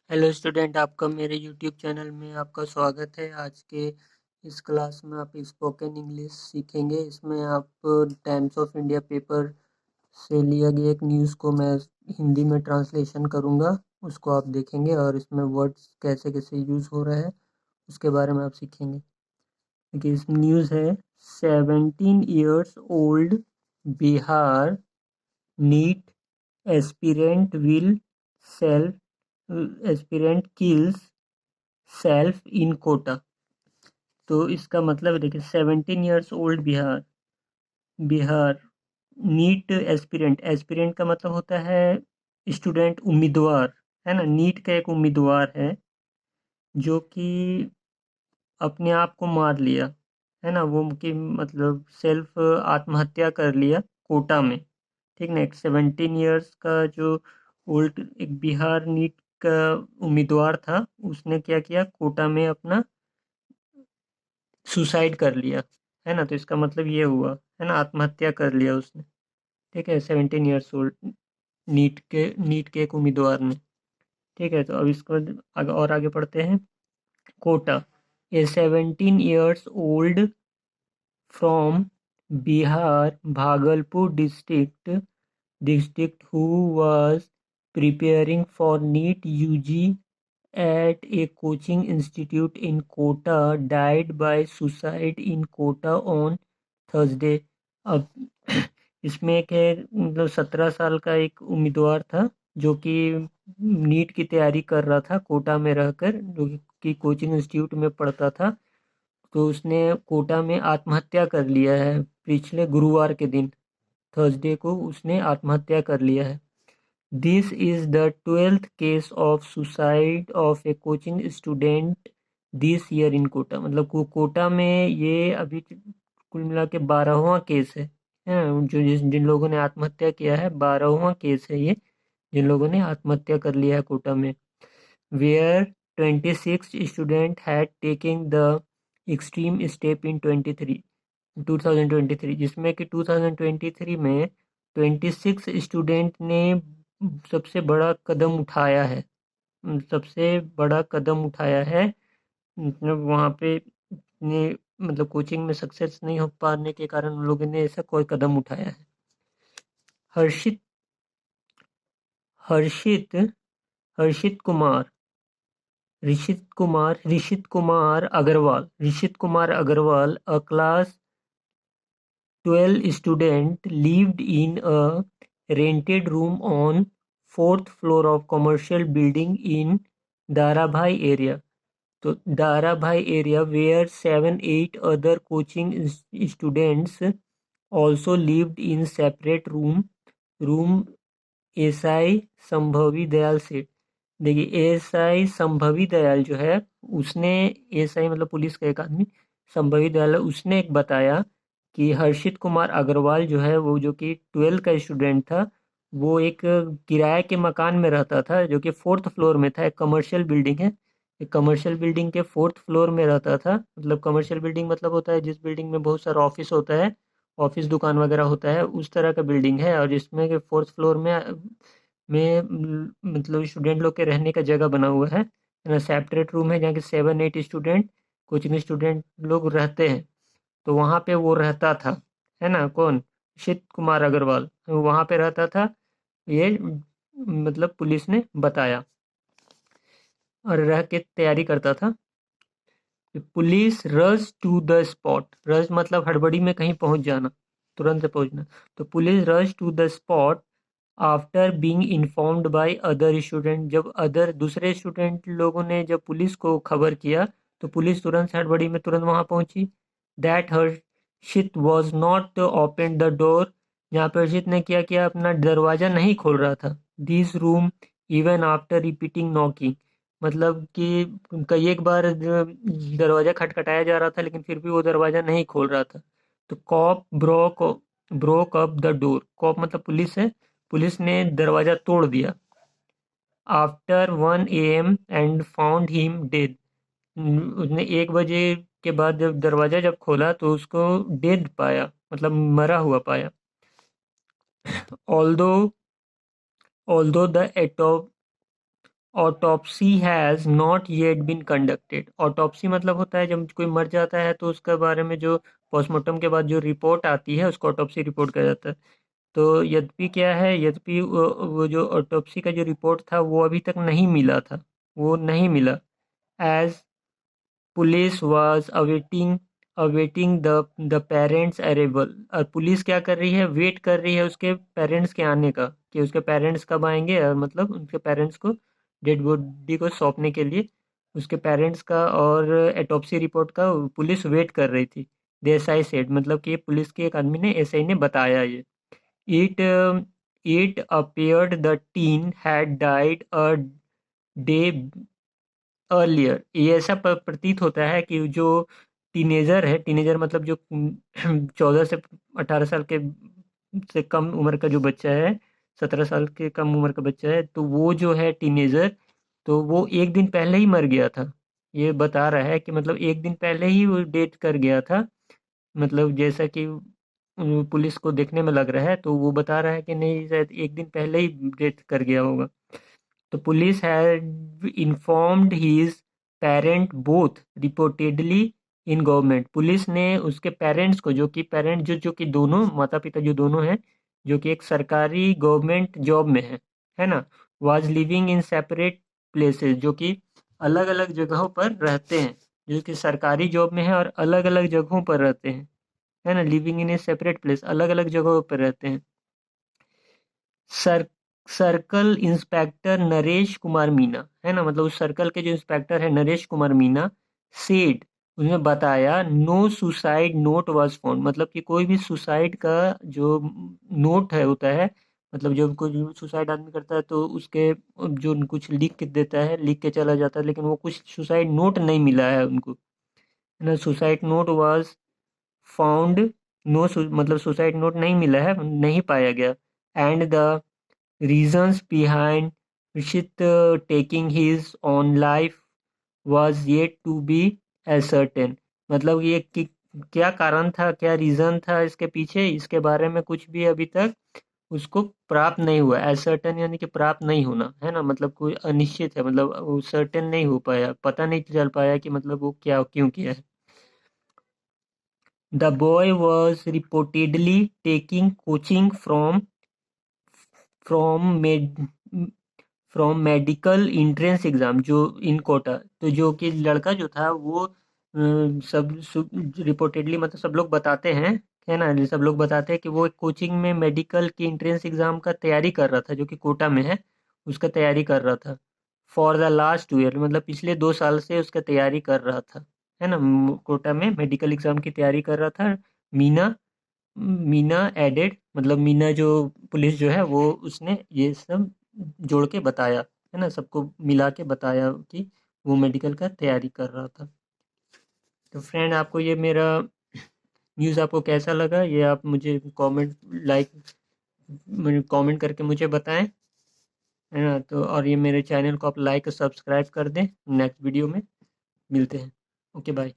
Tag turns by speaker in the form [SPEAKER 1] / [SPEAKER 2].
[SPEAKER 1] Hello student, आपका मेरे YouTube channel में आपका स्वागत है। आज के इस क्लास में आप स्पोकन इंग्लिश सीखेंगे। इसमें आप टाइम्स ऑफ इंडिया पेपर से लिया गया एक न्यूज़ को मैं हिंदी में ट्रांसलेशन करूँगा, उसको आप देखेंगे और इसमें वर्ड्स कैसे कैसे यूज़ हो रहा है उसके बारे में आप सीखेंगे। देखिए, इस न्यूज़ है 17 years old Bihar NEET aspirant will self aspirant kills self in Kota. तो इसका मतलब है, देखिए 17 years old Bihar Bihar NEET aspirant. Aspirant का मतलब होता है स्टूडेंट, उम्मीदवार, है ना। नीट का एक उम्मीदवार है जो कि अपने आप को मार लिया, है ना। वो कि मतलब सेल्फ आत्महत्या कर लिया कोटा में, ठीक ना। एक 17 ईयर्स का जो ओल्ड एक बिहार नीट का उम्मीदवार था, उसने क्या किया, कोटा में अपना सुसाइड कर लिया, है ना। तो इसका मतलब ये हुआ, है ना, आत्महत्या कर लिया उसने, ठीक है। 17 ईयर्स ओल्ड नीट के एक उम्मीदवार ने, ठीक है। तो अब इसको और आगे पढ़ते हैं। कोटा, ए 17 years old from Bihar Bhagalpur district who was preparing for NEET UG at a coaching institute in Kota died by suicide in Kota on Thursday। अब इसमें एक है, मतलब 17 साल का एक उम्मीदवार था जो कि नीट की तैयारी कर रहा था कोटा में रहकर, जो कि कोचिंग इंस्टीट्यूट में पढ़ता था। तो उसने कोटा में आत्महत्या कर लिया है पिछले गुरुवार के दिन, थर्सडे को उसने आत्महत्या कर लिया है। This is the 12th case of suicide of a coaching student this year in Kota. मतलब कोटा में ये अभी कुल मिला के 12वां केस है। जो जिन लोगों ने आत्महत्या किया है, 12वां केस है ये, जिन लोगों ने आत्महत्या कर लिया है कोटा में। Where 26 student had taking the extreme step in 2023, जिसमें कि 2023 में 26 स्टूडेंट ने सबसे बड़ा कदम उठाया है। सबसे बड़ा कदम उठाया है, मतलब वहाँ पे ने मतलब कोचिंग में सक्सेस नहीं हो पाने के कारण उन लोगों ने ऐसा कोई कदम उठाया है। हर्षित हर्षित हर्षित Kumar Rishit Kumar Agarwal, a class 12 student lived in a rented room on fourth floor of commercial building in Darabhai area. तो Darabhai area where 7-8 other coaching students also lived in separate room SI Shambhavi Dayal सेठ। देखिए, एसआई संभवी दयाल जो है, उसने, एसआई मतलब police का एक आदमी, संभवी दयाल उसने एक बताया कि हर्षित कुमार अग्रवाल जो है, वो जो कि 12 का स्टूडेंट था, वो एक किराए के मकान में रहता था जो कि फोर्थ फ्लोर में था। एक कमर्शियल बिल्डिंग है, एक कमर्शियल बिल्डिंग के फोर्थ फ्लोर में रहता था। मतलब कमर्शियल बिल्डिंग मतलब होता है जिस बिल्डिंग में बहुत सारा ऑफिस होता है, ऑफिस दुकान वगैरह होता है, उस तरह का बिल्डिंग है। और जिसमें कि फोर्थ फ्लोर में मतलब स्टूडेंट लोग के रहने का जगह बना हुआ है ना। सेपरेट रूम है जहाँ के 7-8 स्टूडेंट, कोचिंग स्टूडेंट लोग रहते हैं। तो वहाँ पे वो रहता था, है ना। कौन? ऋषित कुमार अग्रवाल वहाँ पे रहता था, ये मतलब पुलिस ने बताया, और रह के तैयारी करता था। Police rush to the spot, rush मतलब हड़बड़ी में कहीं पहुंच जाना, तुरंत से पहुंचना। तो police rush to the spot after being informed by other student. जब अदर दूसरे स्टूडेंट लोगों ने जब पुलिस को खबर किया, तो पुलिस तुरंत से हड़बड़ी में तुरंत वहां पहुंची। That Harshit was not open the door. यहाँ पे हर्षित ने क्या किया, अपना दरवाजा नहीं खोल रहा था। This room even after repeating knocking, मतलब कि कई एक बार दरवाजा खटखटाया जा रहा था लेकिन फिर भी वो दरवाजा नहीं खोल रहा था। तो cop broke up the door. Cop मतलब पुलिस है, पुलिस ने दरवाजा तोड़ दिया। After 1 AM and found him dead. उसने 1 बजे के बाद जब दरवाजा जब खोला तो उसको डेड पाया, मतलब मरा हुआ पाया। Although although the autopsy has not yet been conducted. Autopsy मतलब होता है जब कोई मर जाता है तो उसके बारे में जो पोस्टमार्टम के बाद जो रिपोर्ट आती है उसको ऑटोप्सी रिपोर्ट कहा जाता है। तो यद्यपि क्या है, यद्यपि वो जो ऑटोप्सी का जो रिपोर्ट था वो अभी तक नहीं मिला था, वो नहीं मिला। As police was awaiting awaiting the parents arrival. और पुलिस क्या कर रही है, वेट कर रही है उसके पेरेंट्स के आने का, कि उसके पेरेंट्स कब आएंगे, और मतलब उनके पेरेंट्स को डेड बॉडी को सौंपने के लिए उसके पेरेंट्स का और एटॉप्सी रिपोर्ट का पुलिस वेट कर रही थी। देसाई सेड, मतलब कि पुलिस के एक आदमी ने, एसआई ने बताया ये। It it appeared the tin had died a day earlier. ये ऐसा प्रतीत होता है कि जो टीनेजर है, टीनेजर मतलब जो 14 से 18 साल के से कम उम्र का जो बच्चा है, 17 साल के कम उम्र का बच्चा है, तो वो जो है टीनेजर, तो वो एक दिन पहले ही मर गया था। ये बता रहा है कि मतलब एक दिन पहले ही वो डेथ कर गया था। मतलब जैसा कि पुलिस को देखने में लग रहा है, तो वो बता रहा है कि नहीं, शायद एक दिन पहले ही डेथ कर गया होगा। The police had informed his parent both reportedly in government। Police ने उसके पेरेंट्स को, जो कि पेरेंट जो कि दोनों माता पिता जो दोनों हैं, जो कि एक सरकारी गवर्नमेंट जॉब में है ना, was living in separate places, जो कि अलग अलग जगहों पर रहते हैं, जो कि सरकारी जॉब में है और अलग अलग जगहों पर रहते हैं, है ना, living in A separate place, अलग अलग जगहों पर रहते हैं। Sir circle inspector Naresh Kumar Meena, है ना, मतलब उस सर्कल के जो इंस्पेक्टर है नरेश कुमार मीना, सेड, उसने बताया, no suicide note was found, मतलब कि कोई भी सुसाइड का जो नोट है होता है, मतलब जब कोई सुसाइड आदमी करता है तो उसके जो कुछ लिख के देता है, लिख के चला जाता है, लेकिन वो कुछ सुसाइड नोट नहीं मिला है उनको, है ना। Suicide note was found, no, मतलब सुसाइड नोट नहीं मिला है, नहीं पाया गया। And the reasons behind Rishit taking his own life was yet to be ascertained। मतलब ये कि क्या कारण था, क्या रीजन था इसके पीछे, इसके बारे में कुछ भी अभी तक उसको प्राप्त नहीं हुआ। असर्टेन यानी कि प्राप्त नहीं होना, है ना, मतलब कोई अनिश्चित है, मतलब वो सर्टेन नहीं हो पाया, पता नहीं चल पाया कि मतलब वो क्या क्यों किया है। The boy was reportedly taking coaching from from medical entrance exam, जो इन कोटा, तो जो कि लड़का जो था वो सब रिपोर्टेडली, मतलब सब लोग बताते हैं, है ना, सब लोग बताते हैं कि वो एक कोचिंग में मेडिकल की इंट्रेंस एग्जाम का तैयारी कर रहा था, जो कि कोटा में है, उसका तैयारी कर रहा था। फॉर द लास्ट 2 ईयर, मतलब पिछले 2 साल से उसका तैयारी कर रहा था, है ना, कोटा में मेडिकल एग्जाम की तैयारी कर रहा था। मीना मीना एडेड, मतलब मीना जो पुलिस जो है वो, उसने ये सब जोड़ के बताया, है ना, सबको मिला के बताया कि वो मेडिकल का तैयारी कर रहा था। तो फ्रेंड, आपको ये मेरा न्यूज़ आपको कैसा लगा, ये आप मुझे कमेंट करके मुझे बताएं, है ना। तो और ये मेरे चैनल को आप लाइक और सब्सक्राइब कर दें। नेक्स्ट वीडियो में मिलते हैं। Okay, bye.